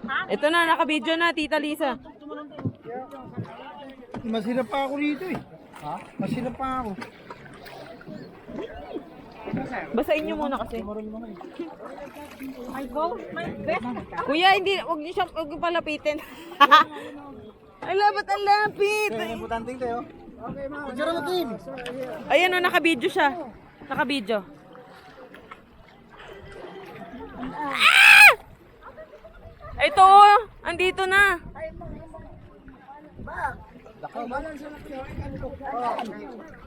Ito na, naka-video na, Tita Lisa. Masirap pa ako rito eh. Ha? Masirap pa ako. Basahin niyo muna kasi. Kuya, hindi, huwag niyo palapitin. Ala, ba't ang lapit? Importante tayo. Okay, ma. Picture mo, team. Ayan o, naka-video siya. Naka-video. Ah! Ito, andito na.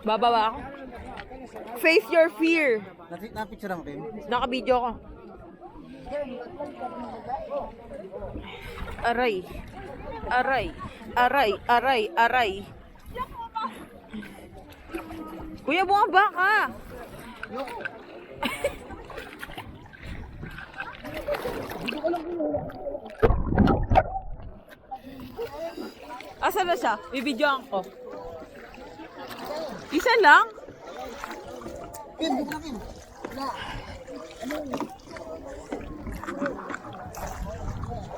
Bababa ako. Face your fear. Na-picture mo, team. Naka-video ko. Aray. Aray. Aray. Aray. Aray. Kuya, bumaba ka. Asa na siya? Bibidyoan ko. Isa lang? Pin, dito na, Pin.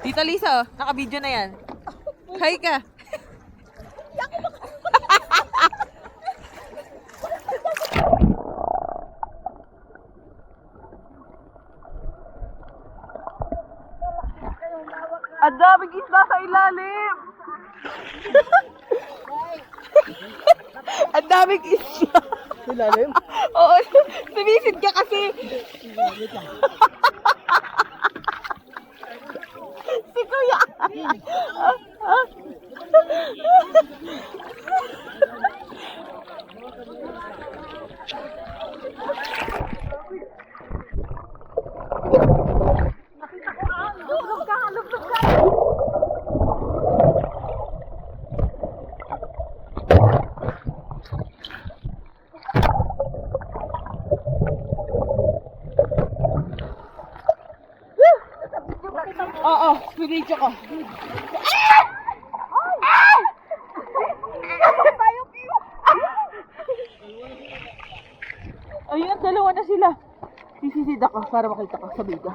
Tita Lisa, oh, naka-video na yan. Hi ka. Ang daming isda sa ilalim. Ang daming isda. Sa ilalim? Oo, sumisid ka kasi. Si Kuya. Oo, video ko. Ayun, dalawa na sila. Sisisid ako para makita ka sa video.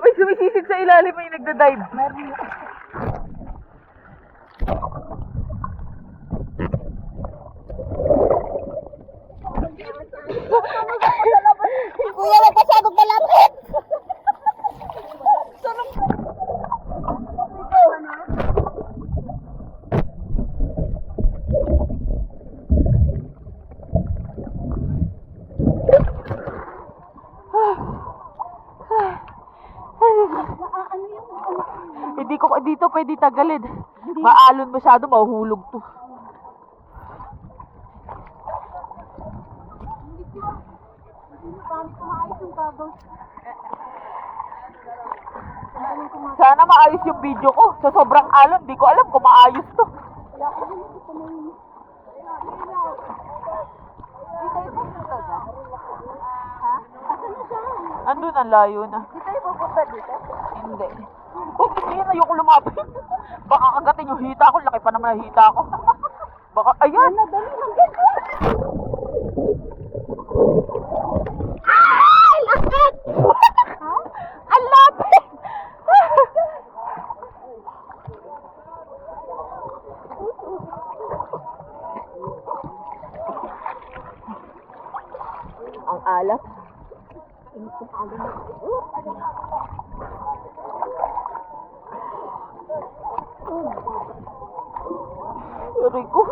May sumisisid sa ilalim, may nagda-dive. Kuya, may pasabog na lapit! Hindi ko dito pwede tagalid. Maalon masyado, mahuhulog to. Sana maayos yung video ko. Sa sobrang alon, di ko alam kung maayos to. Andun ang layo na. Di tayo pupunta dito? Hindi. Oh, ayan, ayoko lumapit. Baka kagatin yung hita ko. Laki pa naman ang hita ko. Baka, ayan. Dali lang dito! Lapit! Ha? Ang lapit! Ang alat. Aray ko.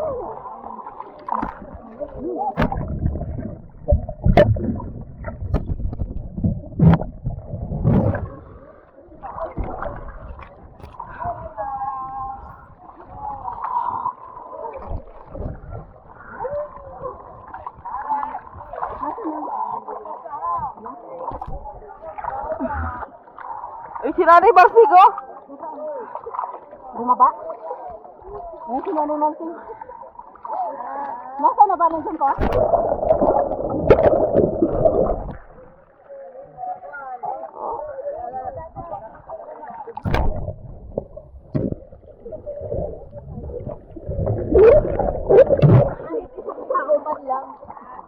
Ay, si Nanay Marsigo? Bumaba? Ayan si Nanay Martin. Nasaan na ba nandiyan ko?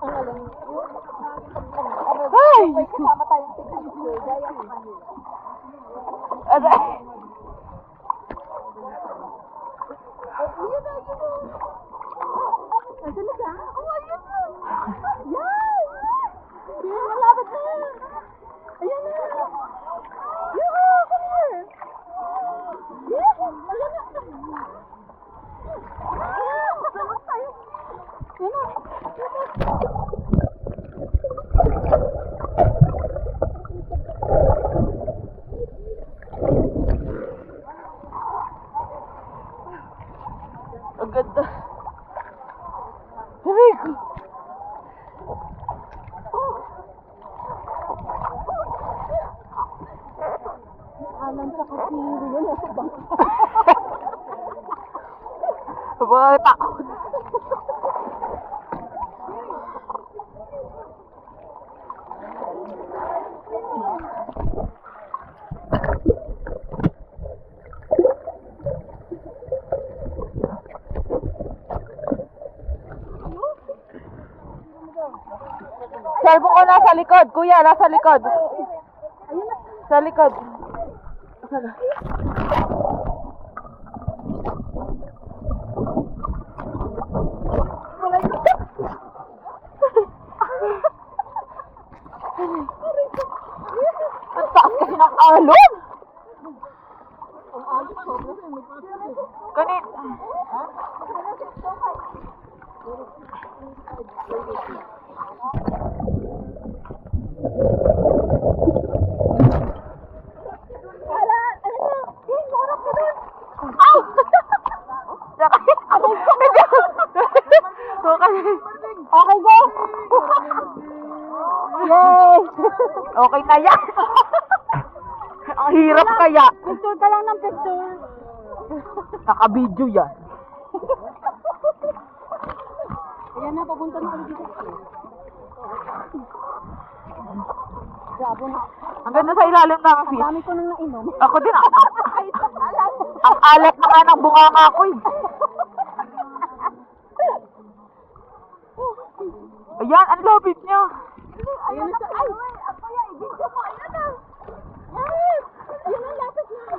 Ang alam mo. Ay! May kasama tayong tigil. Gaya sa kanila. Aray! Ayun na, ayun na. Nasaan na siya? Oh, ayun na. Yan! Yan, malapit na yan. Ayun na. Yoo, come here. Yes, ayun na. Sabot tayo. Ayun na. Ang ganda. Aray ko. Alam sa kasiro yun. Nasa bangka. Mga takot. Cellphone ko nasa likod, kuya, nasa likod. Ayun na. Sa likod. Sana. Ang taas kasi ng alon. Ang alis ko. Kanit. Wala. Ano na? Eh, marap ka doon. Ow! Sakit. Okay, go. Yay! Okay na yan. Ang hirap kaya. Picture ka lang ng picture. Naka-video yan. Ayan na, papunta na kami dito. Grabe na. Ang ganda sa ilalim namin, Ang Fis. dami ko nang nainom. Ako din. Ay, alam mo. Ang alat na nga ng bunganga ko eh. Ayan, ang lapit niya. Ayun na siya. Ay, ako yan. I-video mo. Ayun na. Yes! Ayun na, lapit na.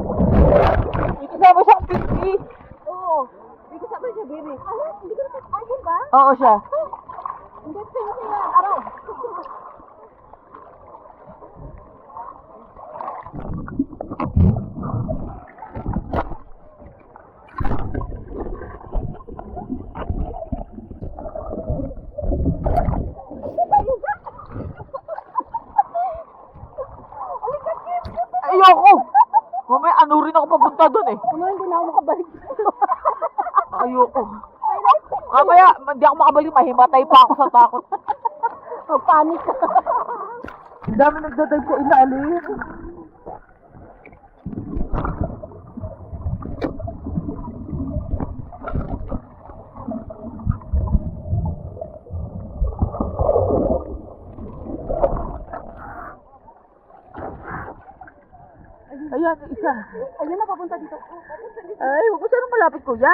May kasama siyang pinky. Oo. Hindi ko sabi siya, baby. Ano? Hindi ko naman. Ayun ba? Oo siya. Hindi, pinky yan. Araw. Ayoko. Mamaya ano rin ako papunta doon eh. Ano, hindi na ako makabalik. Ayoko. Mamaya, hindi ako makabalik. Mahimatay pa ako sa takot. Panic ka. Ang dami nagdadive sa ilalim. Ayan, yung isa. Ayun na, papunta dito. Ay, huwag ko siya nang malapit, kuya.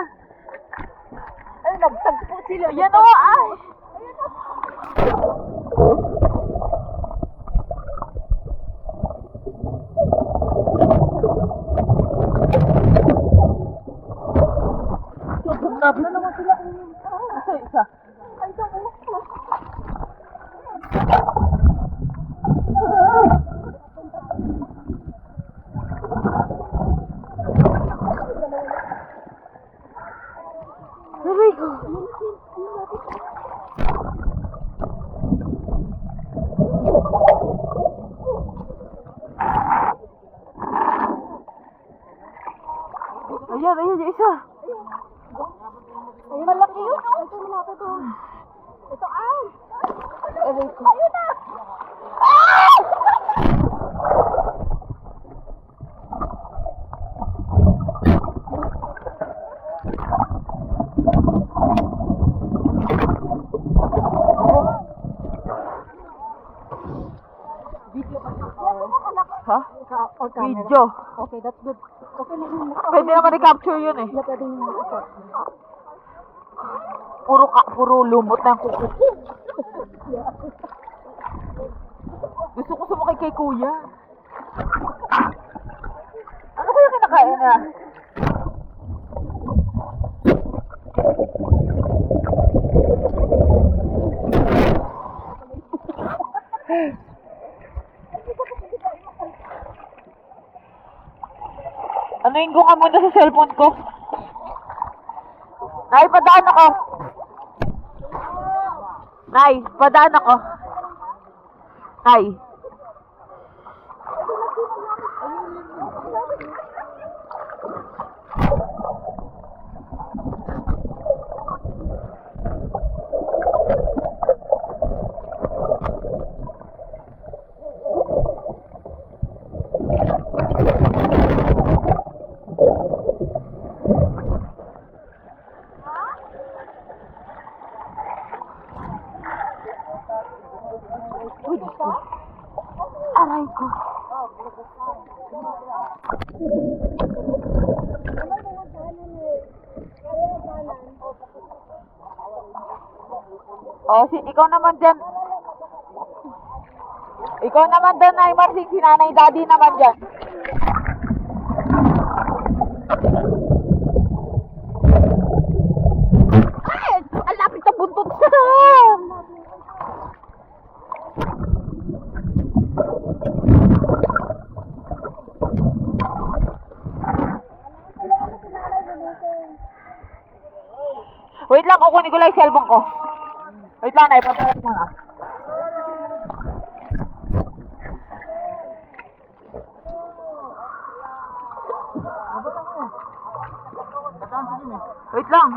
Ay, nagtagpo sila. Ayan o, ay. Lapit na naman sila. Asa yung isa? Ay, sabi mo. Aray ko. Ayan, ayan yung isa. Ay, malaki yun, oh. Ito, malaki to. Ito, ay. Aray ko. Ayun na. or camera? Video. Okay, that's good. Okay na yun. Pwede naman i-capture yun eh. Yeah, pwede nyo i-record. Puro lumot na ang kuko. Gusto ko sumakay kay kuya. Ano kaya kinakain niya? Anuin ko ka muna sa cellphone ko. Nay, padaan ako. Nay, padaan ako. Nay. Uy, Diyos ko. Aray ko. Ikaw naman dyan. Ikaw naman dyan, Nay Marcing. Si Nanay Daddy naman dyan. Ay! Ang lapit na buntot sa... Wait lang, kukunin ko lang yung cellphone ko. Wait lang, Nay. Patalas mo na. Wait lang.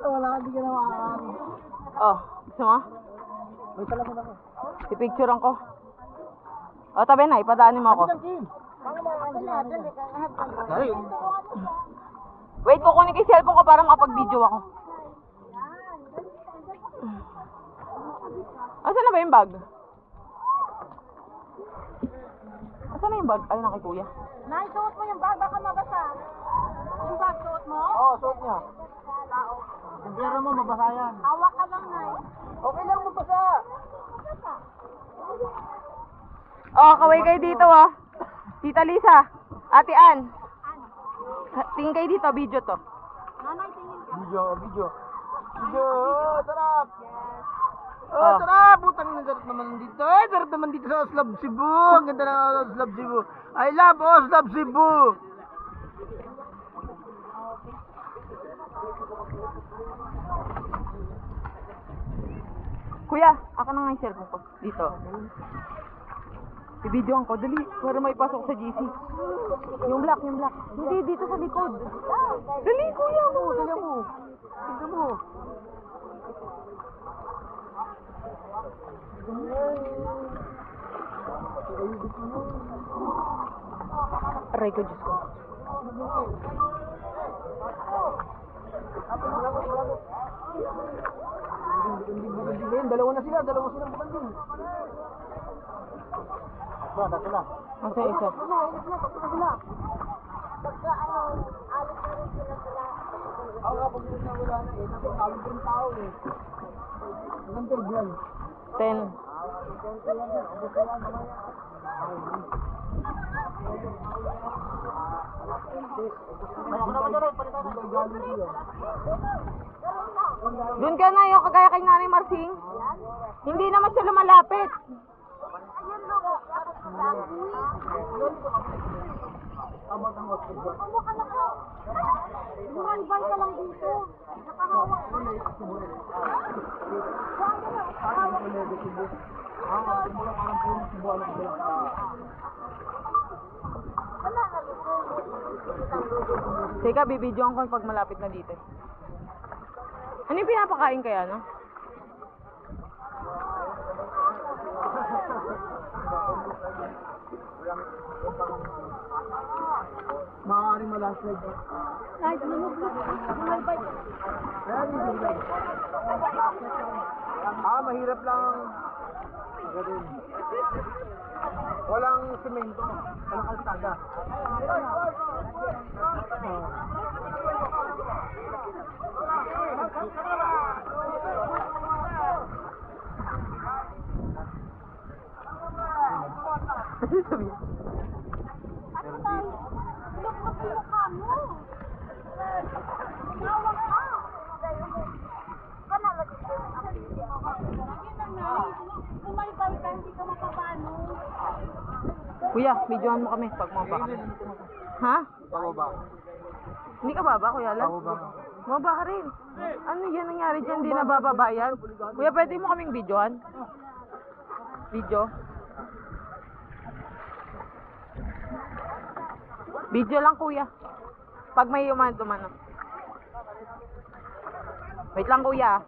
Wala ka, di ka na makakaano. Oh, gusto mo? May talaga ako. Ipicturean ko. O, tabi na. Ipadaanin mo ako. Wait, kukunin ko yung cellphone ko para makapag-video ako. Asan na ba yung bag? Asan na yung bag? Ay, na kay kuya. Nay, suot mo yung bag, baka mabasa. Yung bag, suot mo? Oo, suot niya. Yung pera mo, mabasa yan. Hawak ka lang, Nay. Okay lang, mabasa. Oh, kaway kayo dito, oh. Tita Lisa, Ate Ann. Tingin kayo dito, video to. Nanay, tingin ka. Video. Video, sarap. Oh. Sarap. Butang na sarap naman dito. Sarap naman dito sa Oslab, Cebu. Ang ganda ng Oslab, Cebu. I love Oslab, Cebu. Kuya, ako na nga yung cellphone ko. Dito. I-videoan ko. Dali, para may pasok sa GC. Yung black. Hindi, dito sa likod. Dali, kuya mo. Tingnan mo. Tingnan mo. Aray ko, Diyos ko. Dalawa na sila. Dalawa silang bukandin. Ba, dito lang. Masa isa? Ako nga, pag na wala na eh. Nasa tawag ko ng tao eh. Ilang terbiyan? 10. Doon ka na yung kagaya kay Nanay Marcing. Hindi naman siya lumalapit. Lumalbay ka lang dito. Nakahawak ka. Teka, bibidyoan ko pag malapit na dito. Ano yung pinapakain kaya, no? Maaaring malandslide. Kahit lumubog, lumalbay. Ayan, hindi lang. Mahirap lang. Ganun. Walang semento. Walang kalsada. Ano tayo? Look na po yung kamo. Nawak ka. Kanala dito. Nakita na. Lumalbay ka, hindi ka mapapano. Kuya, videohan mo kami pag mababa kami. Ha? Pababa. Hindi ka baba, Kuya Alan? Pababa. Mababa ka rin. Ano yan nangyari dyan? Hindi na bababa yan? Kuya, pwede mo kaming videohan? Video? Video lang, Kuya. Pag may umano. Wait lang, Kuya.